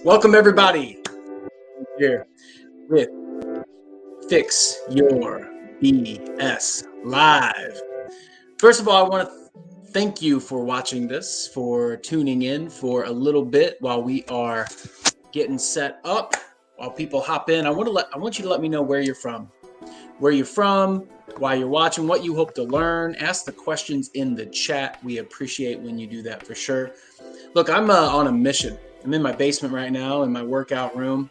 Welcome everybody here with Fix Your B.S. Live. First of all, I want to thank you for watching this, for tuning in for a little bit while we are getting set up, while people hop in. I want you to let me know where you're from. Why you're watching, what you hope to learn. Ask the questions in the chat. We appreciate when you do that for sure. Look, I'm on a mission. I'm in my basement right now in my workout room,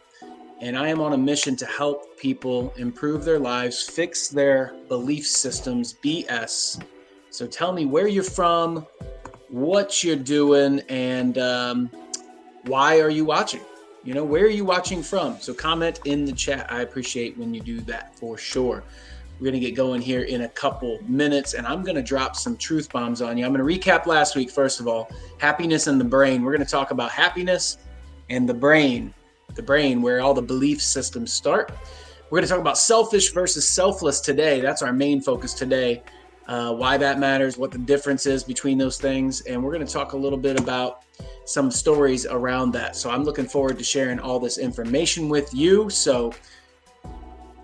and I am on a mission to help people improve their lives, fix their belief systems, BS. So tell me where you're from, what you're doing, and why are you watching? Where are you watching from? So comment in the chat. I appreciate when you do that for sure. We're going to get going here in a couple minutes, and I'm going to drop some truth bombs on you. I'm going to recap last week, first of all, happiness and the brain. We're going to talk about happiness and the brain, where all the belief systems start. We're going to talk about selfish versus selfless today. That's our main focus today, why that matters, what the difference is between those things, and we're going to talk a little bit about some stories around that. So I'm looking forward to sharing all this information with you. So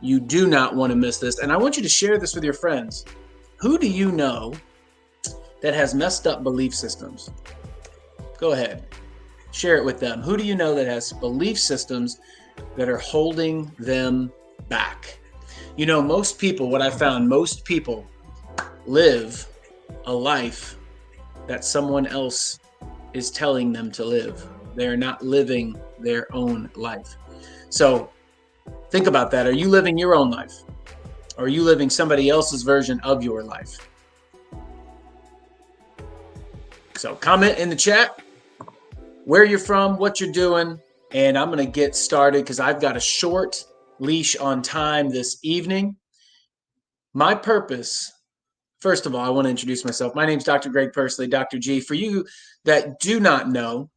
you do not want to miss this. And I want you to share this with your friends. Who do you know that has messed up belief systems? Go ahead. Share it with them. Who do you know that has belief systems that are holding them back? Most people, what I found, most people live a life that someone else is telling them to live. They're not living their own life. So think about that. Are you living your own life? Or are you living somebody else's version of your life? So comment in the chat where you're from, what you're doing, and I'm going to get started because I've got a short leash on time this evening. My purpose, first of all, I want to introduce myself. My name is Dr. Greg Persley, Dr. G. For you that do not know,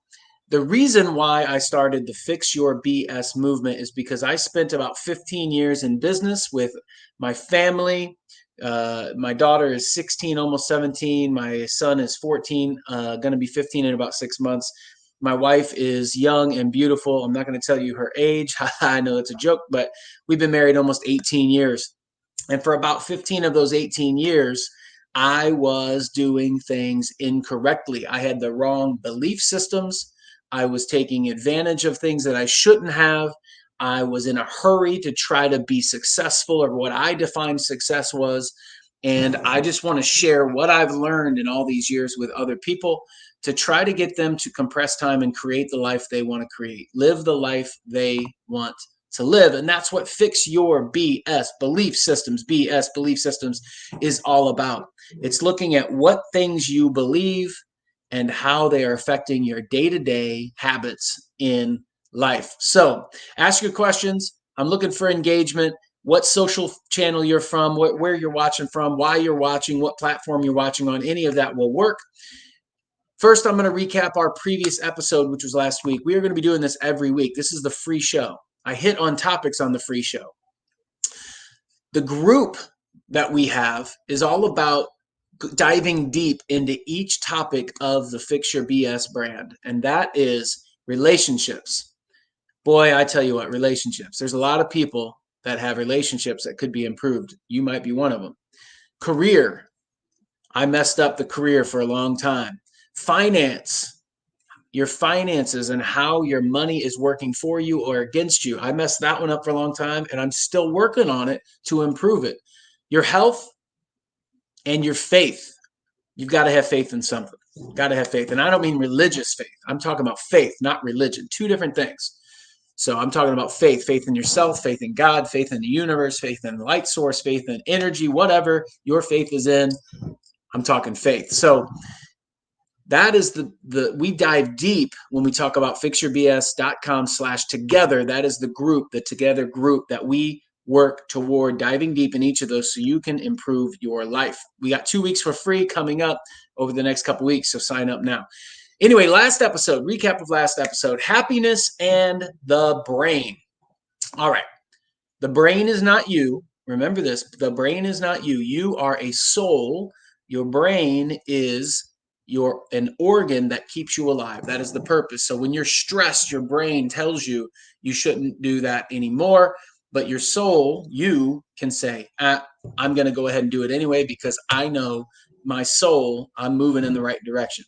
the reason why I started the Fix Your BS movement is because I spent about 15 years in business with my family. My daughter is 16, almost 17. My son is 14, going to be 15 in about 6 months. My wife is young and beautiful. I'm not going to tell you her age. I know it's a joke, but we've been married almost 18 years. And for about 15 of those 18 years, I was doing things incorrectly. I had the wrong belief systems. I was taking advantage of things that I shouldn't have. I was in a hurry to try to be successful, or what I defined success was. And I just want to share what I've learned in all these years with other people to try to get them to compress time and create the life they want to create, live the life they want to live. And that's what Fix Your BS, BS belief systems is all about. It's looking at what things you believe and how they are affecting your day-to-day habits in life. So ask your questions. I'm looking for engagement. What social channel you're from, where you're watching from, why you're watching, what platform you're watching on, any of that will work. First, I'm going to recap our previous episode, which was last week. We are going to be doing this every week. This is the free show. I hit on topics on the free show. The group that we have is all about diving deep into each topic of the Fix Your BS brand, and that is relationships. Boy, I tell you what, relationships. There's a lot of people that have relationships that could be improved. You might be one of them. Career. I messed up the career for a long time. Finance. Your finances and how your money is working for you or against you. I messed that one up for a long time, and I'm still working on it to improve it. Your health and your faith. You've got to have faith in something. Got to have faith. And I don't mean religious faith. I'm talking about faith, not religion. Two different things. So I'm talking about faith in yourself, faith in God, faith in the universe, faith in the light source, faith in energy, whatever your faith is in. I'm talking faith. So that is we dive deep when we talk about fixyourbs.com/together. That is the together group that we work toward diving deep in each of those so you can improve your life. We got 2 weeks for free coming up over the next couple weeks, so sign up now. Anyway, recap of last episode, happiness and the brain. All right. The brain is not you. Remember this. The brain is not you. You are a soul. Your brain is you're an organ that keeps you alive. That is the purpose. So when you're stressed, your brain tells you you shouldn't do that anymore. But your soul, you can say, I'm going to go ahead and do it anyway because I know my soul, I'm moving in the right direction.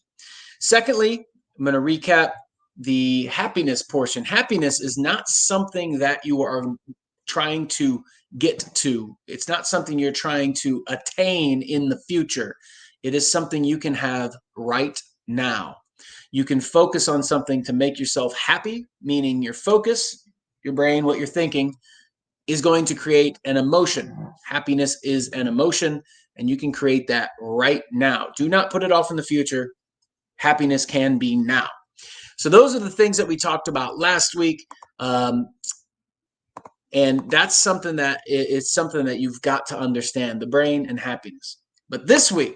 Secondly, I'm going to recap the happiness portion. Happiness is not something that you are trying to get to. It's not something you're trying to attain in the future. It is something you can have right now. You can focus on something to make yourself happy, meaning your focus, your brain, what you're thinking, is going to create an emotion. Happiness is an emotion, and you can create that right now. Do not put it off in the future. Happiness can be now. So those are the things that we talked about last week. And that's something that it's something that you've got to understand, the brain and happiness. But this week,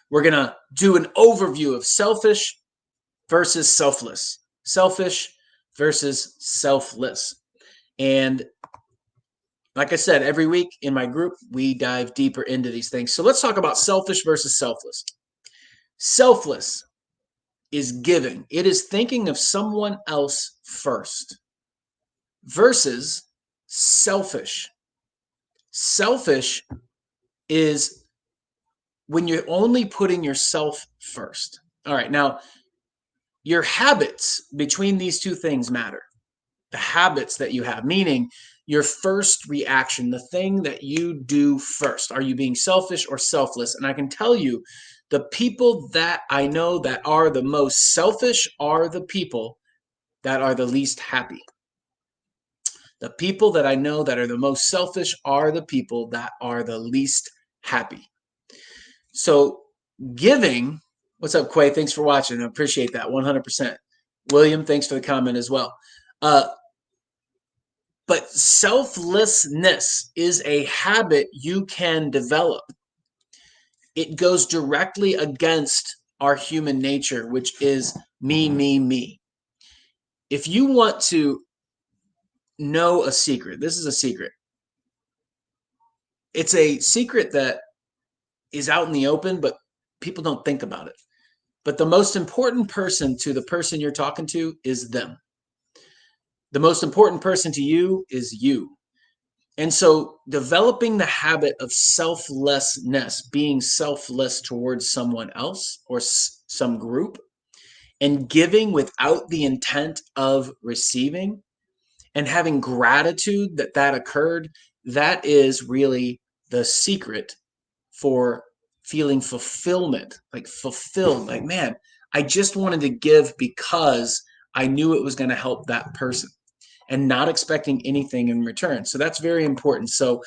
we're going to do an overview of selfish versus selfless. Selfish versus selfless. And like I said, every week in my group, we dive deeper into these things. So let's talk about selfish versus selfless. Selfless is giving. It is thinking of someone else first versus selfish. Selfish is when you're only putting yourself first. All right, now your habits between these two things matter. The habits that you have, meaning your first reaction, the thing that you do first. Are you being selfish or selfless? And I can tell you, the people that I know that are the most selfish are the people that are the least happy. The people that I know that are the most selfish are the people that are the least happy. So giving, what's up, Quay? Thanks for watching. I appreciate that 100%. William, thanks for the comment as well. But selflessness is a habit you can develop. It goes directly against our human nature, which is me, me, me. If you want to know a secret, this is a secret. It's a secret that is out in the open, but people don't think about it. But the most important person to the person you're talking to is them. The most important person to you is you. And so developing the habit of selflessness, being selfless towards someone else or some group, and giving without the intent of receiving, and having gratitude that that occurred, that is really the secret for feeling fulfillment, like fulfilled, like, man, I just wanted to give because I knew it was going to help that person and not expecting anything in return. So that's very important. So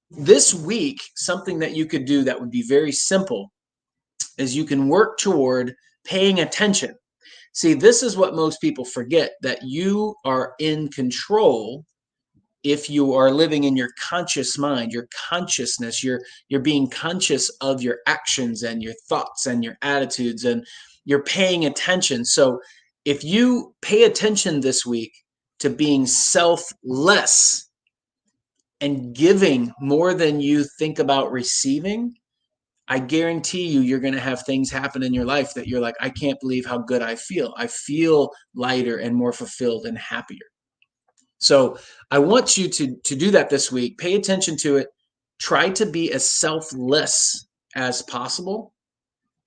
this week, something that you could do that would be very simple is you can work toward paying attention. See, this is what most people forget, that you are in control if you are living in your conscious mind, your consciousness, you're being conscious of your actions and your thoughts and your attitudes, and you're paying attention. So if you pay attention this week to being selfless and giving more than you think about receiving, I guarantee you, you're going to have things happen in your life that you're like, I can't believe how good I feel. I feel lighter and more fulfilled and happier. So I want you to do that this week. Pay attention to it. Try to be as selfless as possible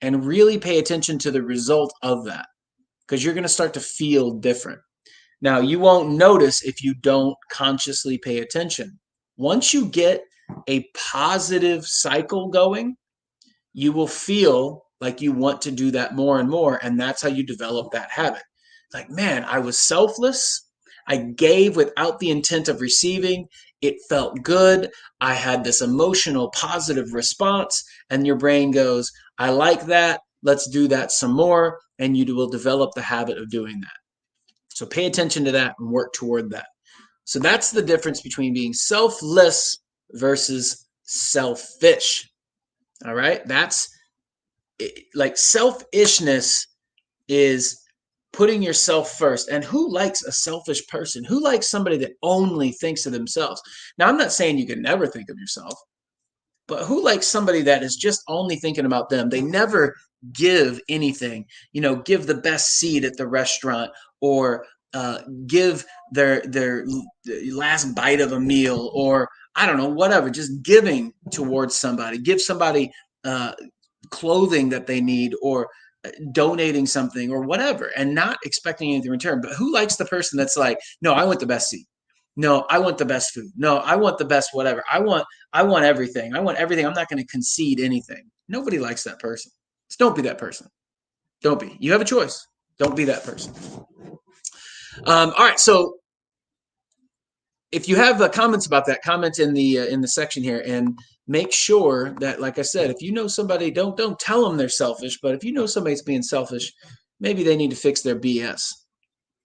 and really pay attention to the result of that, because you're going to start to feel different. Now, you won't notice if you don't consciously pay attention. Once you get a positive cycle going, you will feel like you want to do that more and more. And that's how you develop that habit. Like, man, I was selfless. I gave without the intent of receiving. It felt good. I had this emotional positive response. And your brain goes, I like that. Let's do that some more. And you will develop the habit of doing that. So pay attention to that and work toward that. So that's the difference between being selfless versus selfish. All right. That's like selfishness is putting yourself first. And who likes a selfish person? Who likes somebody that only thinks of themselves? Now, I'm not saying you can never think of yourself, But who likes somebody that is just only thinking about them? They never give anything, give the best seat at the restaurant, or give their last bite of a meal, or I don't know, whatever, just giving towards somebody. Give somebody uh, clothing that they need, or donating something or whatever, and not expecting anything in return. But who likes the person that's like, no, I want the best seat. No, I want the best food. No, I want the best whatever. I want everything. I want everything. I'm not going to concede anything. Nobody likes that person. So don't be that person. Don't be. You have a choice. Don't be that person. All right. So if you have comments about that, comment in the section here, and make sure that, like I said, if you know somebody, don't tell them they're selfish. But if you know somebody's being selfish, maybe they need to fix their BS.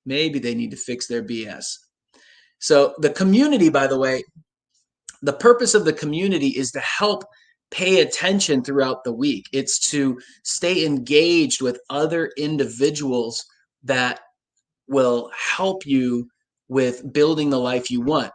Maybe they need to fix their BS. So the community, by the way, the purpose of the community is to help pay attention throughout the week. It's to stay engaged with other individuals that will help you with building the life you want.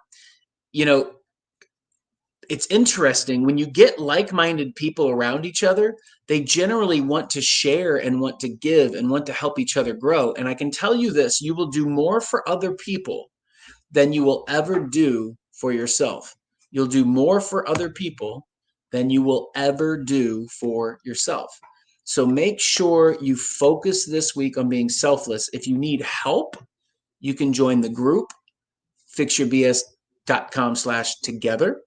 It's interesting when you get like-minded people around each other, they generally want to share and want to give and want to help each other grow. And I can tell you this, you will do more for other people than you will ever do for yourself. You'll do more for other people than you will ever do for yourself. So make sure you focus this week on being selfless. If you need help, you can join the group, fixyourbs.com/together.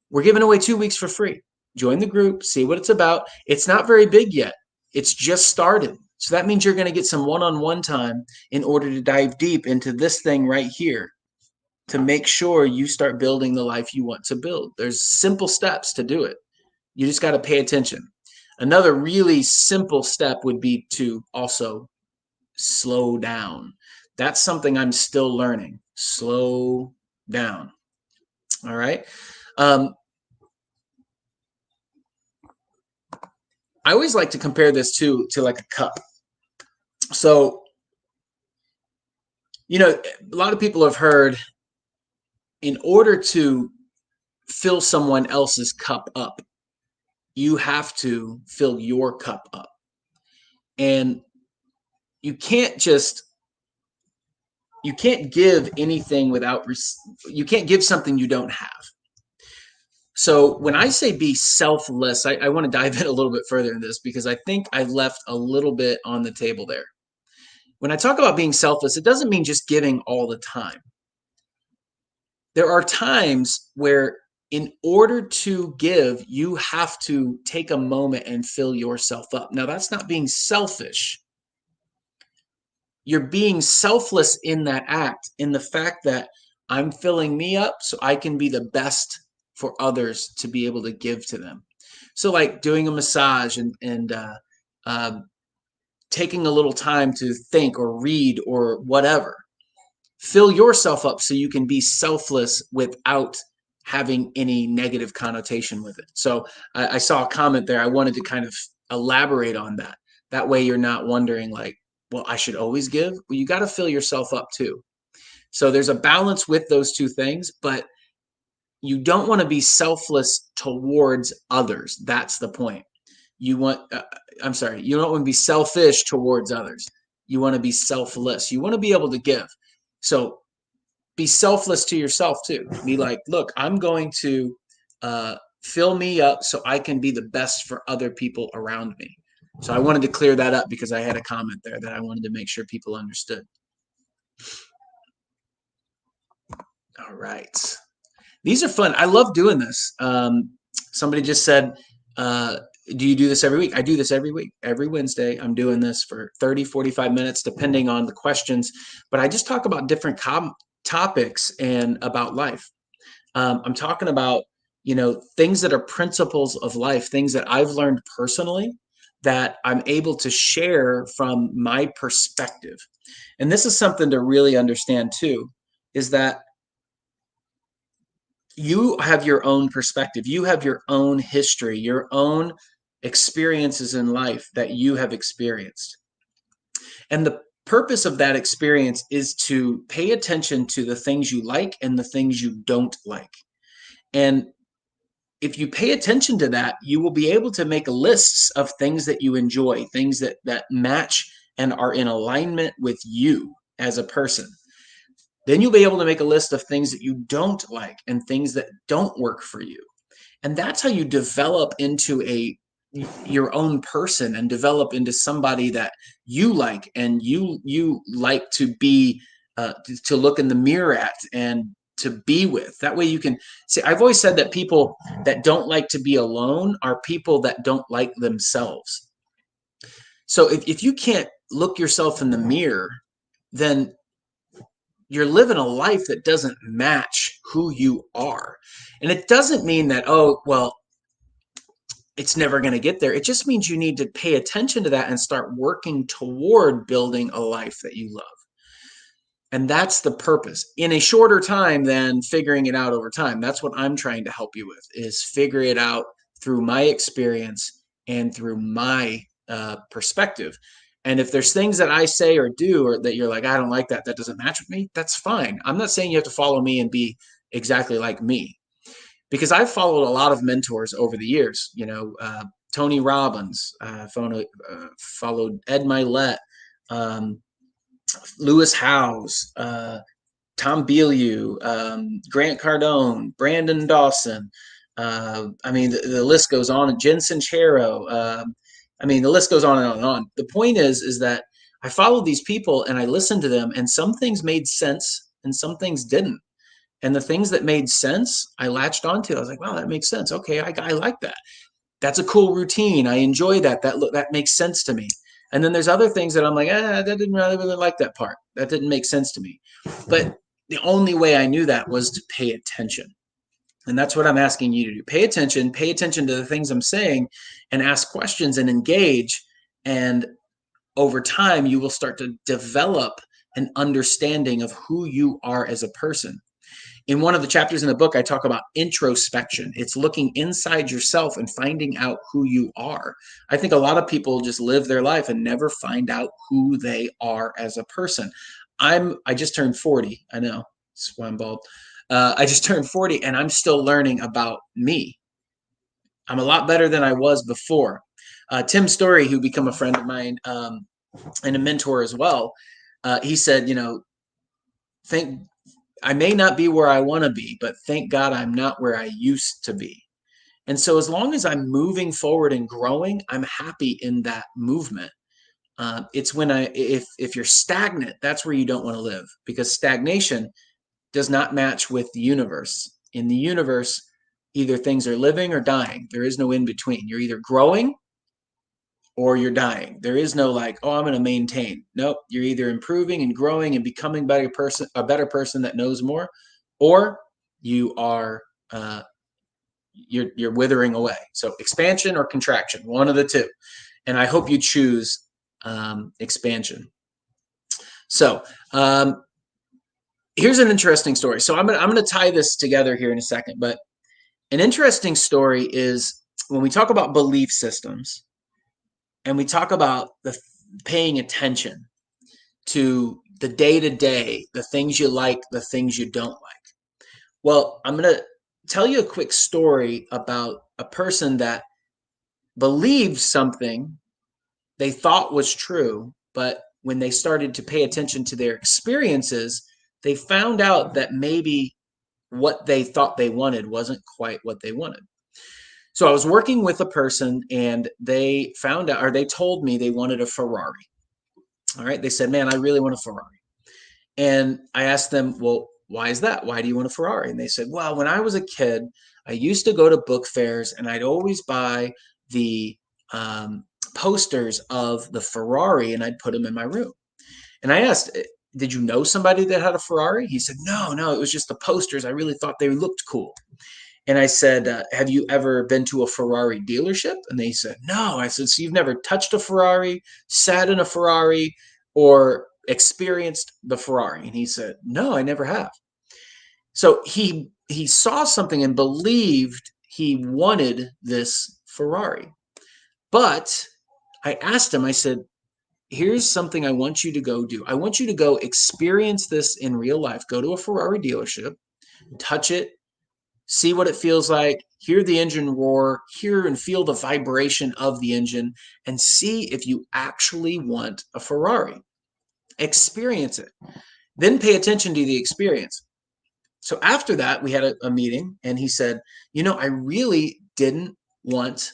We're giving away 2 weeks for free. Join the group, see what it's about. It's not very big yet. It's just started. So that means you're going to get some one-on-one time in order to dive deep into this thing right here, to make sure you start building the life you want to build. There's simple steps to do it. You just got to pay attention. Another really simple step would be to also slow down. That's something I'm still learning. Slow down. All right. I always like to compare this to like a cup. So, a lot of people have heard, in order to fill someone else's cup up, you have to fill your cup up. And you can't give anything you can't give something you don't have. So when I say be selfless, I want to dive in a little bit further in this, because I think I left a little bit on the table there. When I talk about being selfless, it doesn't mean just giving all the time. There are times where, in order to give, you have to take a moment and fill yourself up. Now, that's not being selfish. You're being selfless in that act, in the fact that I'm filling me up so I can be the best for others to be able to give to them. So like doing a massage and taking a little time to think or read or whatever. Fill yourself up so you can be selfless without having any negative connotation with it. So I saw a comment there. I wanted to kind of elaborate on that. That way you're not wondering like, well, I should always give. Well, you got to fill yourself up too. So there's a balance with those two things, but you don't want to be selfless towards others. That's the point. You don't want to be selfish towards others. You want to be selfless. You want to be able to give. So be selfless to yourself too. Be like, look, I'm going to fill me up so I can be the best for other people around me. So I wanted to clear that up because I had a comment there that I wanted to make sure people understood. All right. These are fun. I love doing this. Somebody just said, do you do this every week? I do this every week. Every Wednesday, I'm doing this for 30, 45 minutes, depending on the questions. But I just talk about different topics and about life. I'm talking about, things that are principles of life, things that I've learned personally that I'm able to share from my perspective. And this is something to really understand too, is that you have your own perspective. You have your own history, your own experiences in life that you have experienced. And the purpose of that experience is to pay attention to the things you like and the things you don't like. And if you pay attention to that, you will be able to make lists of things that you enjoy, things that match and are in alignment with you as a person. Then you'll be able to make a list of things that you don't like and things that don't work for you. And that's how you develop into your own person and develop into somebody that you like and you like to be to look in the mirror at and to be with. That way you can see. I've always said that people that don't like to be alone are people that don't like themselves. So if you can't look yourself in the mirror, then you're living a life that doesn't match who you are. And it doesn't mean that, oh, well, it's never going to get there. It just means you need to pay attention to that and start working toward building a life that you love. And that's the purpose in a shorter time than figuring it out over time. That's what I'm trying to help you with, is figure it out through my experience and through my perspective. And if there's things that I say or do, or that you're like, I don't like that, that doesn't match with me, that's fine. I'm not saying you have to follow me and be exactly like me, because I've followed a lot of mentors over the years. Tony Robbins, followed Ed Milet, Lewis Howes, Tom Bilyeu, Grant Cardone, Brandon Dawson. I mean, the list goes on. Jen Sincero. I mean, the list goes on and on and on. The point is that I followed these people and I listened to them, and some things made sense and some things didn't. And the things that made sense, I latched onto. I was like, wow, that makes sense. Okay, I like that. That's a cool routine. I enjoy that. That makes sense to me. And then there's other things that I'm like, that didn't really like that part. That didn't make sense to me. But the only way I knew that was to pay attention. And that's what I'm asking you to do. Pay attention to the things I'm saying, and ask questions and engage. And over time, you will start to develop an understanding of who you are as a person. In one of the chapters in the book, I talk about introspection. It's looking inside yourself and finding out who you are. I think a lot of people just live their life and never find out who they are as a person. I just turned 40. I know, that's why I'm bald. I just turned 40 and I'm still learning about me. I'm a lot better than I was before. Tim Story, who became a friend of mine and a mentor as well, he said, think I may not be where I want to be, but thank God I'm not where I used to be. And so as long as I'm moving forward and growing, I'm happy in that movement. It's when if you're stagnant, that's where you don't want to live, because stagnation does not match with the universe. In the universe, either things are living or dying. There is no in between. You're either growing or you're dying. There is no like, oh, I'm going to maintain. Nope. You're either improving and growing and becoming a better person that knows more, or you are you're withering away. So expansion or contraction, one of the two. And I hope you choose expansion. So here's an interesting story. So I'm gonna tie this together here in a second. But an interesting story is when we talk about belief systems, and we talk about the paying attention to the day-to-day, the things you like, the things you don't like. Well, I'm going to tell you a quick story about a person that believed something they thought was true, but when they started to pay attention to their experiences, they found out that maybe what they thought they wanted wasn't quite what they wanted. So I was working with a person and they found out, or they told me they wanted a Ferrari. All right. They said, man, I really want a Ferrari. And I asked them, well, why is that? Why do you want a Ferrari? And they said, well, when I was a kid, I used to go to book fairs and I'd always buy the posters of the Ferrari and I'd put them in my room. And I asked, did you know somebody that had a Ferrari? He said, no, it was just the posters. I really thought they looked cool. And I said, have you ever been to a Ferrari dealership? And they said, no. I said, so you've never touched a Ferrari, sat in a Ferrari, or experienced the Ferrari? And he said, no, I never have. So he saw something and believed he wanted this Ferrari. But I asked him, I said, here's something I want you to go do. I want you to go experience this in real life. Go to a Ferrari dealership, touch it, see what it feels like, hear the engine roar, hear and feel the vibration of the engine, and see if you actually want a Ferrari. Experience it. Then pay attention to the experience. So after that, we had a meeting, and he said, I really didn't want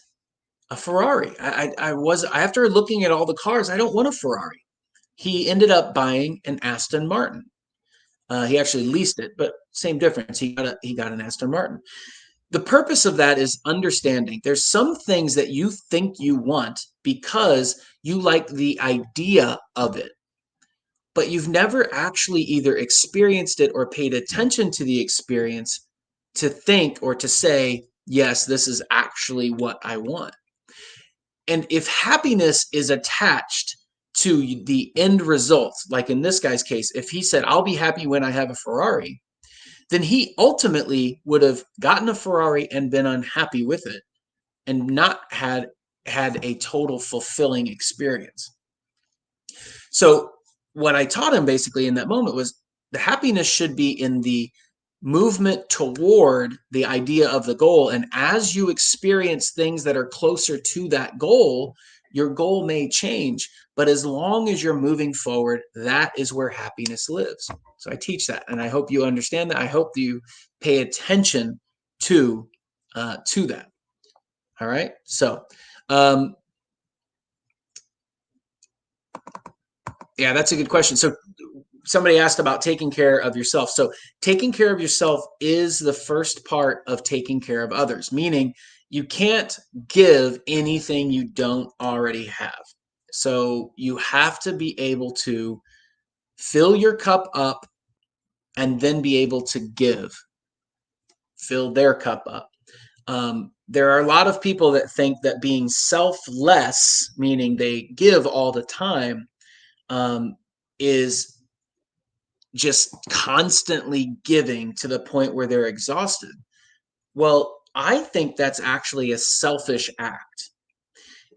a Ferrari. I was, after looking at all the cars, I don't want a Ferrari. He ended up buying an Aston Martin. He actually leased it, but same difference. He got an Aston Martin. The purpose of that is understanding there's some things that you think you want because you like the idea of it, but you've never actually either experienced it or paid attention to the experience to think or to say, yes, this is actually what I want. And if happiness is attached to the end result, like in this guy's case, if he said, I'll be happy when I have a Ferrari, then he ultimately would have gotten a Ferrari and been unhappy with it and not had a total fulfilling experience. So what I taught him basically in that moment was the happiness should be in the movement toward the idea of the goal. And as you experience things that are closer to that goal, your goal may change. But as long as you're moving forward, that is where happiness lives. So I teach that, and I hope you understand that. I hope you pay attention to that. All right. So, yeah, that's a good question. So somebody asked about taking care of yourself. So taking care of yourself is the first part of taking care of others, meaning you can't give anything you don't already have. So you have to be able to fill your cup up and then be able to fill their cup up. There are a lot of people that think that being selfless, meaning they give all the time, is just constantly giving to the point where they're exhausted. Well, I think that's actually a selfish act.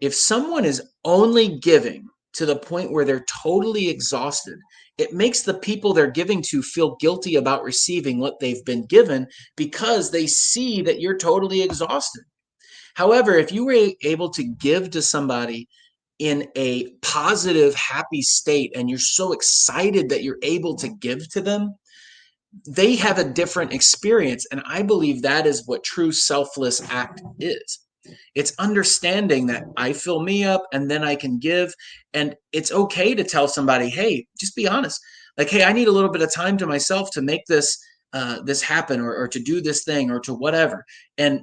If someone is only giving to the point where they're totally exhausted, it makes the people they're giving to feel guilty about receiving what they've been given because they see that you're totally exhausted. However, if you were able to give to somebody in a positive, happy state, and you're so excited that you're able to give to them, they have a different experience. And I believe that is what true selfless act is. It's understanding that I fill me up and then I can give. And it's okay to tell somebody, hey, just be honest. Like, hey, I need a little bit of time to myself to make this happen, or to do this thing, or to whatever. And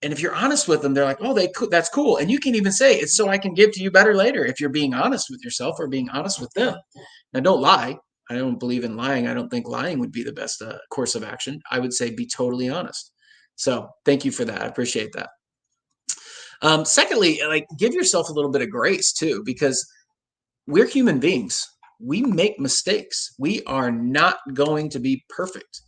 if you're honest with them, they're like, oh, that's cool. And you can even say, it's so I can give to you better later, if you're being honest with yourself or being honest with them. Now, don't lie. I don't believe in lying. I don't think lying would be the best course of action. I would say be totally honest. So thank you for that. I appreciate that. Secondly, like, give yourself a little bit of grace too, because we're human beings. We make mistakes. We are not going to be perfect.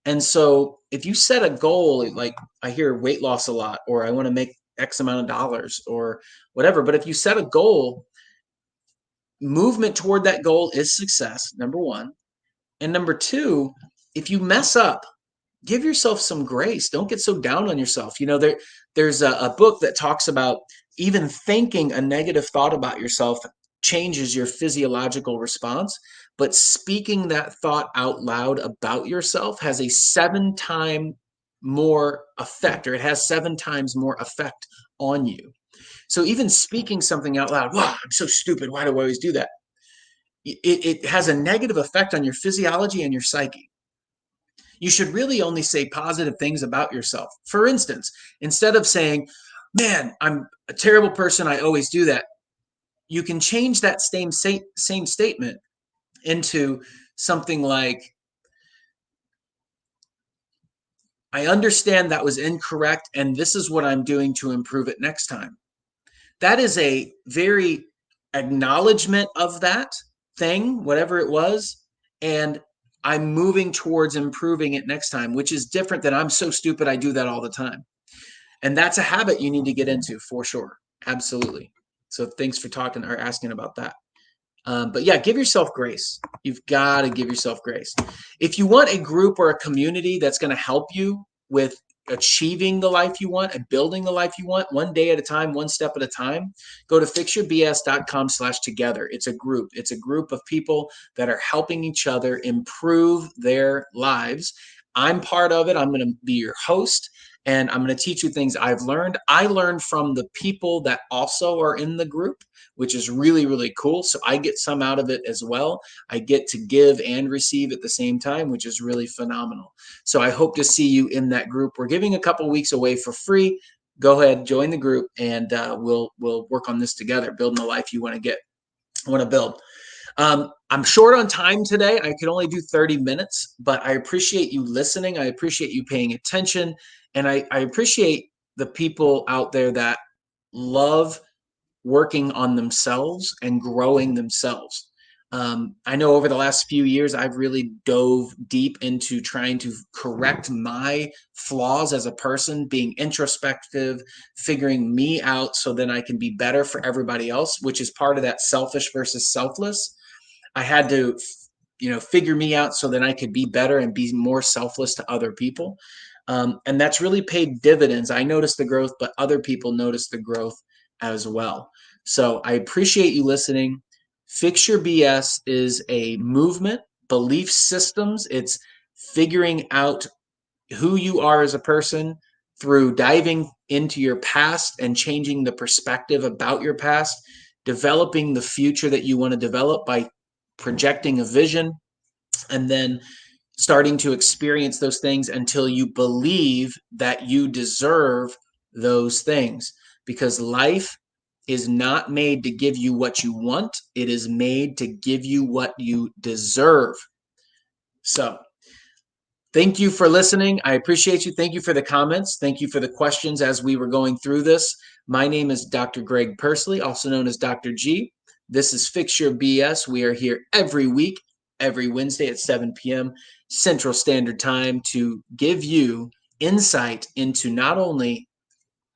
And so if you set a goal, like I hear weight loss a lot, or I want to make X amount of dollars or whatever, but if you set a goal, movement toward that goal is success, number one. And number two, if you mess up, give yourself some grace. Don't get so down on yourself. There's a book that talks about even thinking a negative thought about yourself changes your physiological response, but speaking that thought out loud about yourself has a 7-time more effect, or it has 7 times more effect on you. So even speaking something out loud, wow, I'm so stupid, why do I always do that? It has a negative effect on your physiology and your psyche. You should really only say positive things about yourself. For instance, instead of saying, man, I'm a terrible person, I always do that, you can change that same statement into something like, I understand that was incorrect, and this is what I'm doing to improve it next time. That is a very acknowledgement of that thing, whatever it was, and I'm moving towards improving it next time, which is different than I'm so stupid I do that all the time. And that's a habit you need to get into for sure. Absolutely. So thanks for talking or asking about that. But yeah, give yourself grace. You've got to give yourself grace. If you want a group or a community that's going to help you with achieving the life you want and building the life you want one day at a time, one step at a time, go to fixyourbs.com/together. It's a group. It's a group of people that are helping each other improve their lives. I'm part of it. I'm going to be your host, and I'm going to teach you things I've learned. I learned from the people that also are in the group, which is really, really cool. So I get some out of it as well. I get to give and receive at the same time, which is really phenomenal. So I hope to see you in that group. We're giving a couple weeks away for free. Go ahead, join the group, and we'll work on this together, building the life you want to build. I'm short on time today. I could only do 30 minutes, but I appreciate you listening. I appreciate you paying attention, and I appreciate the people out there that love working on themselves and growing themselves. I know over the last few years, I've really dove deep into trying to correct my flaws as a person, being introspective, figuring me out so then I can be better for everybody else, which is part of that selfish versus selfless. I had to, figure me out so that I could be better and be more selfless to other people. And that's really paid dividends. I noticed the growth, but other people noticed the growth as well. So I appreciate you listening. Fix Your BS is a movement, belief systems. It's figuring out who you are as a person through diving into your past and changing the perspective about your past, developing the future that you want to develop by projecting a vision, and then starting to experience those things until you believe that you deserve those things. Because life is not made to give you what you want, it is made to give you what you deserve. So, thank you for listening. I appreciate you. Thank you for the comments. Thank you for the questions as we were going through this. My name is Dr. Greg Persley, also known as Dr. G. This is Fix Your BS. We are here every week, every Wednesday at 7 p.m. Central Standard Time to give you insight into not only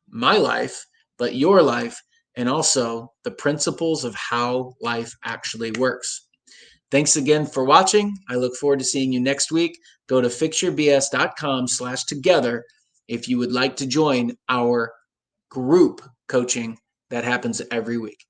my life, but your life, and also the principles of how life actually works. Thanks again for watching. I look forward to seeing you next week. Go to fixyourbs.com/together if you would like to join our group coaching that happens every week.